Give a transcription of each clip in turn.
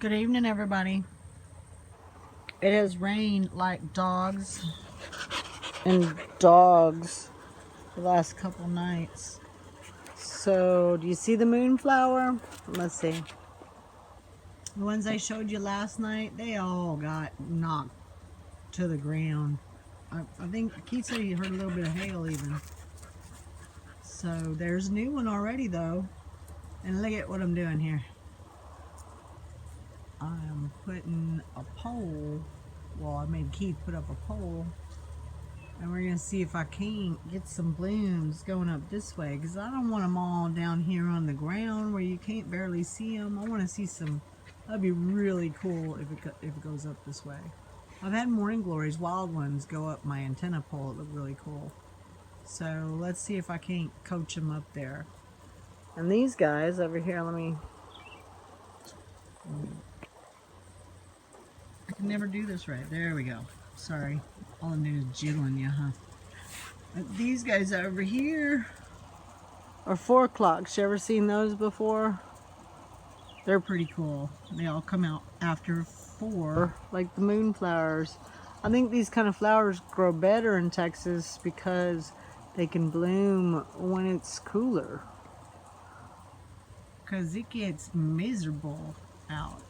Good evening, everybody. It has rained like dogs and dogs the last couple nights. So, do you see the moonflower? Let's see. The ones I showed you last night, they all got knocked to the ground. I think Keith said he heard a little bit of hail even. So, there's a new one already, though. And look at what I'm doing here. I'm putting a pole. Well, I made Keith put up a pole. And we're going to see if I can't get some blooms going up this way. Because I don't want them all down here on the ground where you can't barely see them. I want to see some. That'd be really cool if it goes up this way. I've had morning glories, wild ones, go up my antenna pole. It looked really cool. So let's see if I can't coach them up there. And these guys over here, let me... I can never do this right. There we go. Sorry. All I'm doing is jiggling you, huh? But these guys over here are 4 o'clocks. You ever seen those before? They're pretty cool. They all come out after 4, like the moonflowers. I think these kind of flowers grow better in Texas because they can bloom when it's cooler. Because it gets miserable out.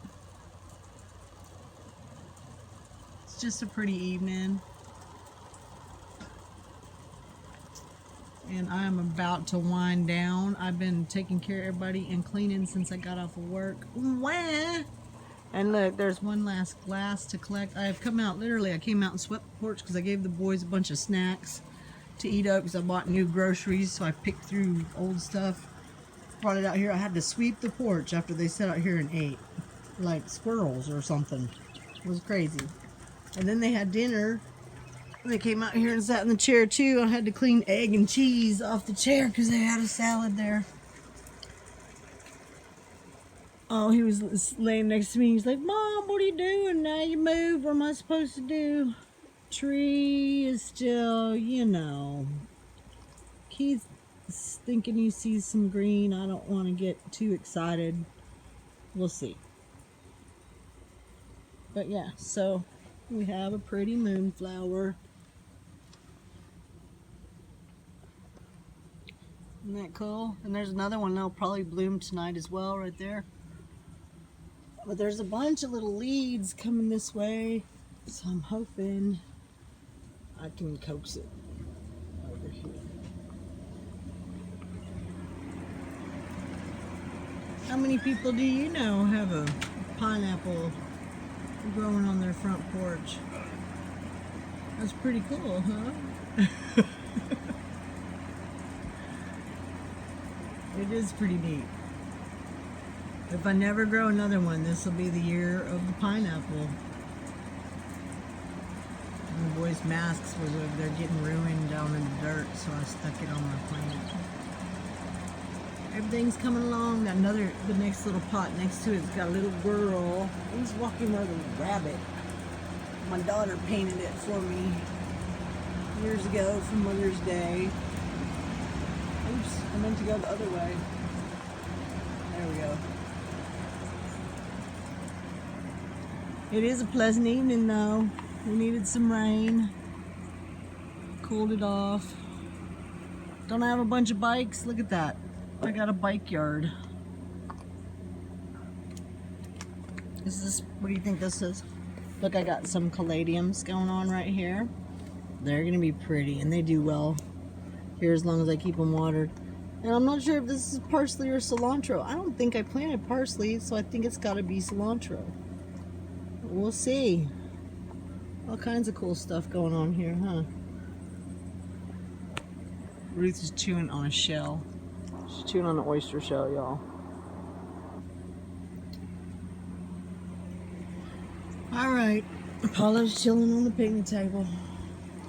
It's just a pretty evening. And I'm about to wind down. I've been taking care of everybody and cleaning since I got off of work. Wah! And look, there's one last glass to collect. I've come out, literally, I came out and swept the porch because I gave the boys a bunch of snacks to eat up because I bought new groceries, so I picked through old stuff. Brought it out here. I had to sweep the porch after they sat out here and ate. Like squirrels or something. It was crazy. And then they had dinner. They came out here and sat in the chair too. I had to clean egg and cheese off the chair because they had a salad there. Oh, he was laying next to me. He's like, "Mom, what are you doing? Now you move. What am I supposed to do?" Tree is still, you know. He's thinking he sees some green. I don't want to get too excited. We'll see. But yeah, so we have a pretty moonflower. Isn't that cool? And there's another one that'll probably bloom tonight as well right there. But there's a bunch of little leaves coming this way. So I'm hoping I can coax it over here. How many people do you know have a pineapple growing on their front porch? That's pretty cool, huh? It is pretty neat. If I never grow another one, this will be the year of the pineapple. And the boys' masks they're getting ruined down in the dirt, so I stuck it on my plant. Everything's coming along. The next little pot next to it's got a little girl. He's walking with a rabbit. My daughter painted it for me years ago for Mother's Day. Oops, I meant to go the other way. There we go. It is a pleasant evening though. We needed some rain. Cooled it off. Don't I have a bunch of bikes? Look at that. I got a bike yard. What do you think this is? Look, I got some caladiums going on right here. They're gonna be pretty and they do well here as long as I keep them watered. And I'm not sure if this is parsley or cilantro. I don't think I planted parsley, so I think it's gotta be cilantro. We'll see. All kinds of cool stuff going on here, huh? Ruth is chewing on a shell. She's chewing on an oyster shell, y'all. Alright, Paula's chilling on the picnic table.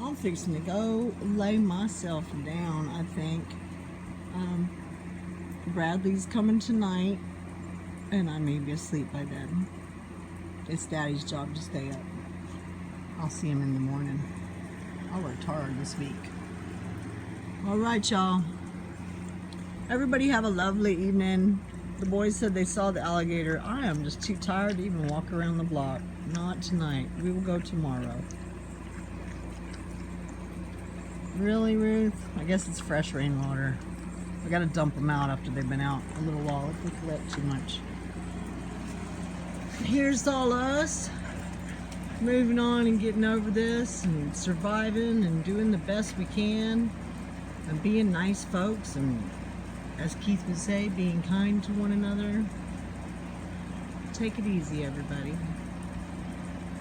I'm fixing to go lay myself down, I think. Bradley's coming tonight, and I may be asleep by then. It's Daddy's job to stay up. I'll see him in the morning. I worked hard this week. Alright, y'all. Everybody have a lovely evening. The boys said they saw the alligator. I am just too tired to even walk around the block. Not tonight. We will go tomorrow. Really, Ruth? I guess it's fresh rainwater. I gotta dump them out after they've been out a little while if we collect too much. Here's all us moving on and getting over this and surviving and doing the best we can and being nice folks and, as Keith would say, being kind to one another. Take it easy, everybody.